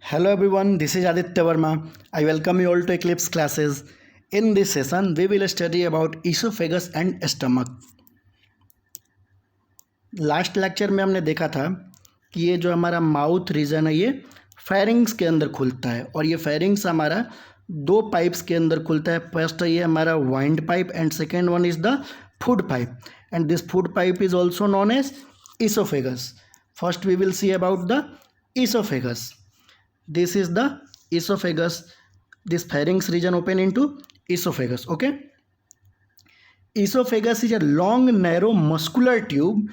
Hello everyone, this is Aditya Verma. I welcome you all to Eclipse classes. In this session, we will study about esophagus and stomach. Last lecture में हमने देखा था कि ये जो हमारा mouth reason है ये फेरिंग्स के अंदर खुलता है और ये फेरिंग्स हमारा दो पाइप्स के अंदर खुलता है. फर्स्ट है ये हमारा wind pipe and second one is the food pipe and this food pipe is also known as esophagus. First we will see about the esophagus. This is the esophagus. This pharynx region open into esophagus. Okay, esophagus is a long narrow muscular tube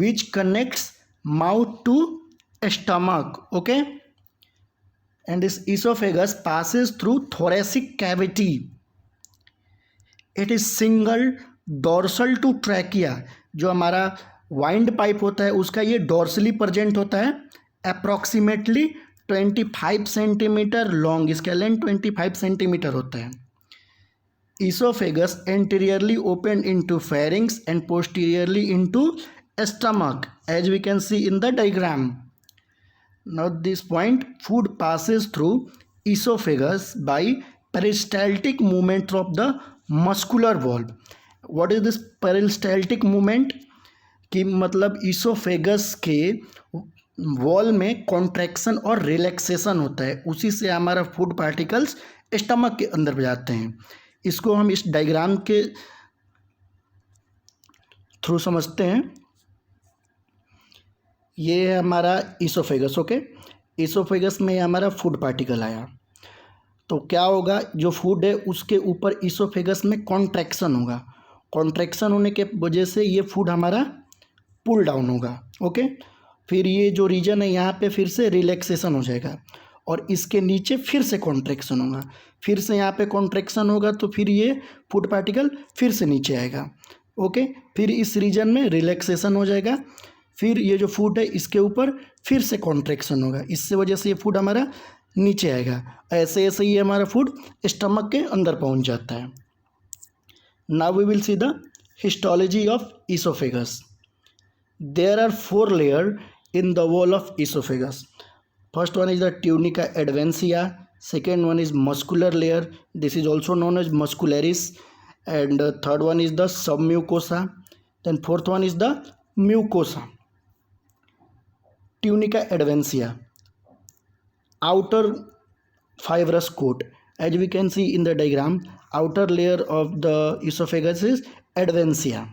which connects mouth to stomach. Okay, and this esophagus passes through thoracic cavity. It is single dorsal to trachea. जो हमारा wind pipe होता है उसका ये dorsally present होता है, approximately 25 centimetre long, इसका length 25 centimetre होता है. Esophagus anteriorly open into pharynx and posteriorly into stomach, as we can see in the diagram. Now this point, food passes through esophagus by peristaltic movement of the muscular valve. What is this peristaltic movement? कि मतलब oesophagus के wall में contraction और relaxation होता है, उसी से हमारा फूड पार्टिकल्स स्टमक के अंदर जाते हैं. इसको हम इस डायग्राम के थ्रू समझते हैं. ये है हमारा ईसोफेगस. ओके, ईसोफेगस में हमारा फूड पार्टिकल आया तो क्या होगा, जो फूड है उसके ऊपर ईसोफेगस में कॉन्ट्रैक्शन होगा. कॉन्ट्रैक्शन होने के वजह से ये फूड हमारा पुल डाउन होगा. ओके, फिर ये जो रीजन है यहाँ पे फिर से रिलैक्सेशन हो जाएगा और इसके नीचे फिर से कॉन्ट्रैक्शन होगा, फिर से यहाँ पे कॉन्ट्रैक्शन होगा तो फिर ये फूड पार्टिकल फिर से नीचे आएगा. ओके, फिर इस रीजन में रिलैक्सेशन हो जाएगा, फिर ये जो फूड है इसके ऊपर फिर से कॉन्ट्रैक्शन होगा, इससे वजह से ये फूड हमारा नीचे आएगा. ऐसे ऐसे ही हमारा फूड स्टमक के अंदर पहुँच जाता है. Now we will see the histology of esophagus. There are 4 layers in the wall of esophagus. First one is the tunica adventitia. Second one is muscular layer. This is also known as muscularis. And third one is the submucosa. Then fourth one is the mucosa. Tunica adventitia, outer fibrous coat. As we can see in the diagram, outer layer of the esophagus is adventitia.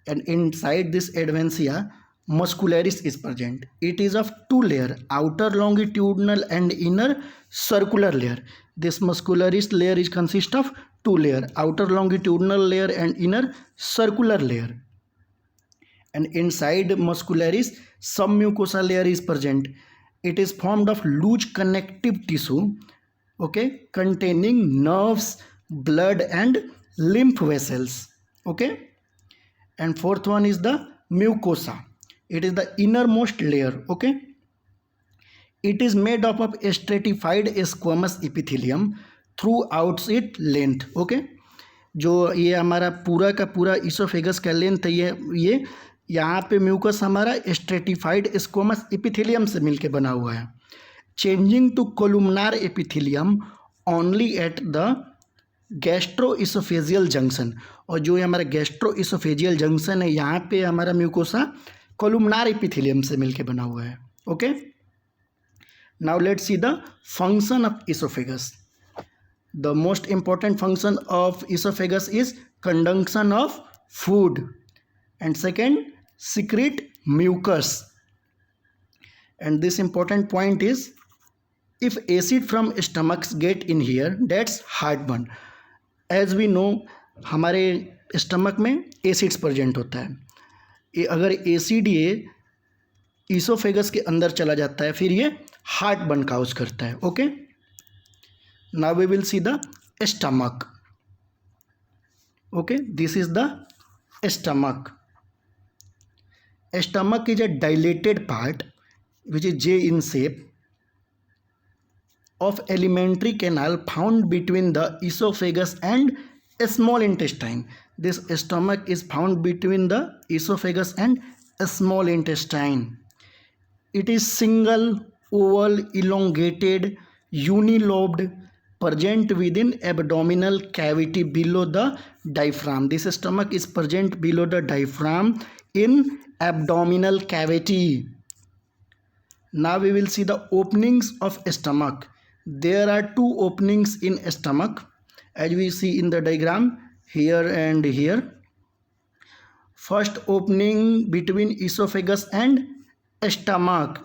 And inside this adventitia muscularis is present. It is of 2 layer, outer longitudinal and inner circular layer. This muscularis layer is consist of 2 layer, outer longitudinal layer and inner circular layer. And inside muscularis submucosal layer is present. It is formed of loose connective tissue, okay, containing nerves, blood and lymph vessels. Okay, and fourth one is the mucosa. It is the innermost layer. Okay, it is made up of stratified squamous epithelium throughout its length. Okay, जो ये हमारा पूरा का पूरा oesophagus का length है, ये यहाँ पे म्यूकस हमारा स्ट्रेटिफाइड स्क्वामस एपिथेलियम से मिलके बना हुआ है. Changing to columnar epithelium only at the gastro oesophageal junction. और जो ये हमारा गैस्ट्रो इसोफेजियल जंक्शन है यहाँ पे हमारा म्यूकोसा कोलुमनार एपिथेलियम से मिलके बना हुआ है. Okay, now let's see the function of oesophagus. The most important function of oesophagus is conduction of food and second secrete mucus. And this important point is, if acid from stomachs get in here, that's heartburn. As we know, हमारे stomach में acids present होता है. ये अगर acid ये oesophagus के अंदर चला जाता है फिर ये हार्टबर्न काउज करता है. Okay, now we will see the stomach. Okay, this is the stomach. Stomach is a dilated part which is J in shape of alimentary canal found between the esophagus and small intestine. This stomach is found between the esophagus and small intestine. It is single oval, elongated, unilobed, present within abdominal cavity below the diaphragm. This stomach is present below the diaphragm in abdominal cavity. Now we will see the openings of stomach. There are two openings in stomach as we see in the diagram here and here. First opening between esophagus and stomach.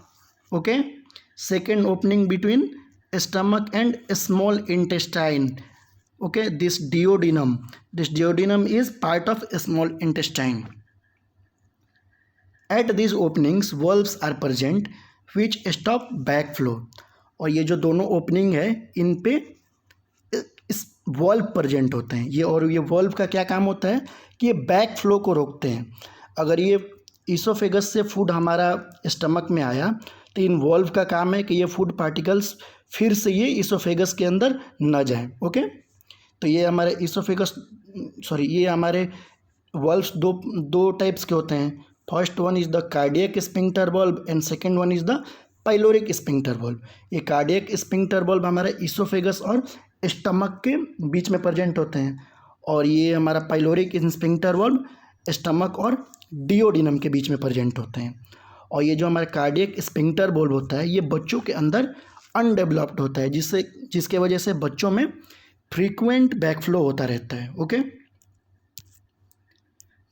Okay. Second opening between stomach and small intestine. Okay, this duodenum is part of small intestine. At these openings valves are present which stop backflow. और ये जो दोनों opening है इन पे इस valve present होते हैं ये, और ये वॉल्व का क्या काम होता है कि ये बैक फ्लो को रोकते हैं। अगर ये ईसोफेगस से फूड हमारा स्टमक में आया तो इन वॉल्व का काम है कि ये फूड पार्टिकल्स फिर से ये ईसोफेगस के अंदर न जाए। ओके, तो ये हमारे ये हमारे वॉल्व्स दो टाइप्स के होते हैं। First one is the cardiac sphincter valve and second one is the pyloric sphincter valve. ये कार्डियक स्पिंक्टर वॉल्व हमारा ईसोफेगस और स्टमक के बीच में प्रेजेंट होते हैं, और ये हमारा पाइलोरिक स्पिंक्टर वॉल्व स्टमक और डिओडिनम के बीच में प्रेजेंट होते हैं। और ये जो हमारा कार्डियक स्पिंक्टर वॉल्व होता है ये बच्चों के अंदर अनडेवलप्ड होता है, जिसके वजह से बच्चों में फ्रीक्वेंट बैकफ्लो होता रहता है। Okay,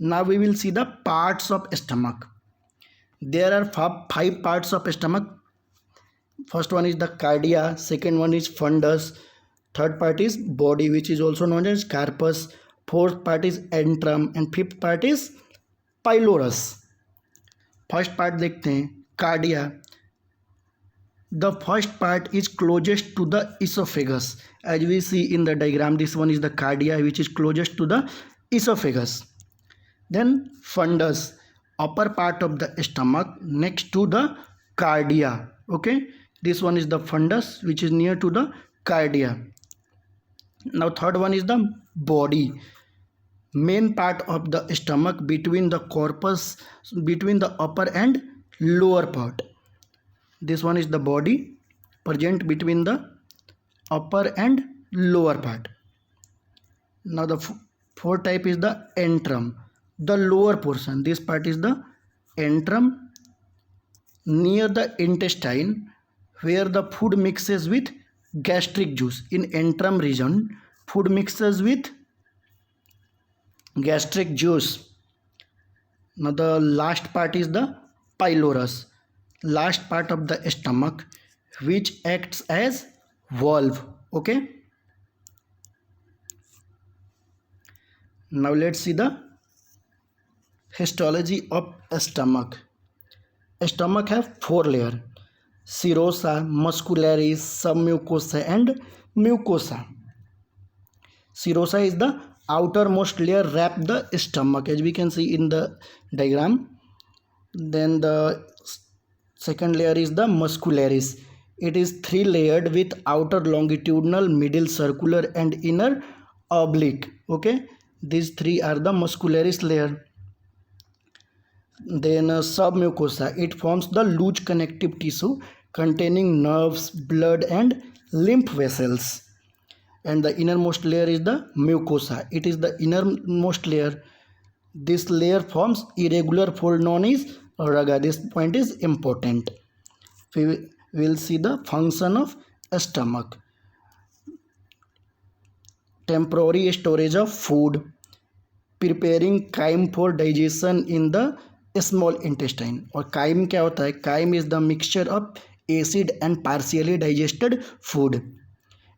now we will see the parts of stomach. There are 5 parts of stomach. First one is the cardia, second one is fundus, third part is body which is also known as carpus, fourth part is antrum and fifth part is pylorus. First part देखते हैं, cardia. The first part is closest to the esophagus. As we see in the diagram, this one is the cardia which is closest to the esophagus. Then fundus, upper part of the stomach next to the cardia. Okay, this one is the fundus which is near to the cardia. Now third one is the body, main part of the stomach between the corpus, between the upper and lower part. This one is the body present between the upper and lower part. Now the fourth type is the antrum, the lower portion. This part is the antrum, near the intestine where the food mixes with gastric juice. In antrum region food mixes with gastric juice. Now the last part is the pylorus, last part of the stomach which acts as valve. Okay, now let's see the histology of stomach. Stomach have 4 layers: serosa, muscularis, submucosa and mucosa. Serosa is the outermost layer wrap the stomach, as we can see in the diagram. Then the second layer is the muscularis. It is 3 layered with outer longitudinal, middle circular and inner oblique. Okay, these 3 are the muscularis layer. Then submucosa, it forms the loose connective tissue containing nerves, blood and lymph vessels. And the innermost layer is the mucosa. It is the innermost layer. This layer forms irregular fold known as raga. This point is important. We will see the function of stomach. Temporary storage of food, preparing chyme for digestion in the small intestine. और chyme क्या होता है? Chyme is the mixture of acid and partially digested food.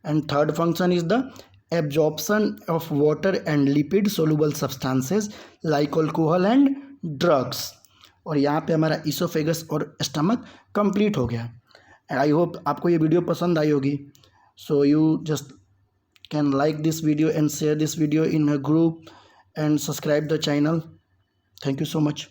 And third function is the absorption of water and lipid soluble substances like alcohol and drugs. और यहाँ पे हमारा oesophagus और stomach complete हो गया. आई होप आपको ये video पसंद आई होगी. So you just can like this video and share this video in a group and subscribe the channel. Thank you so much.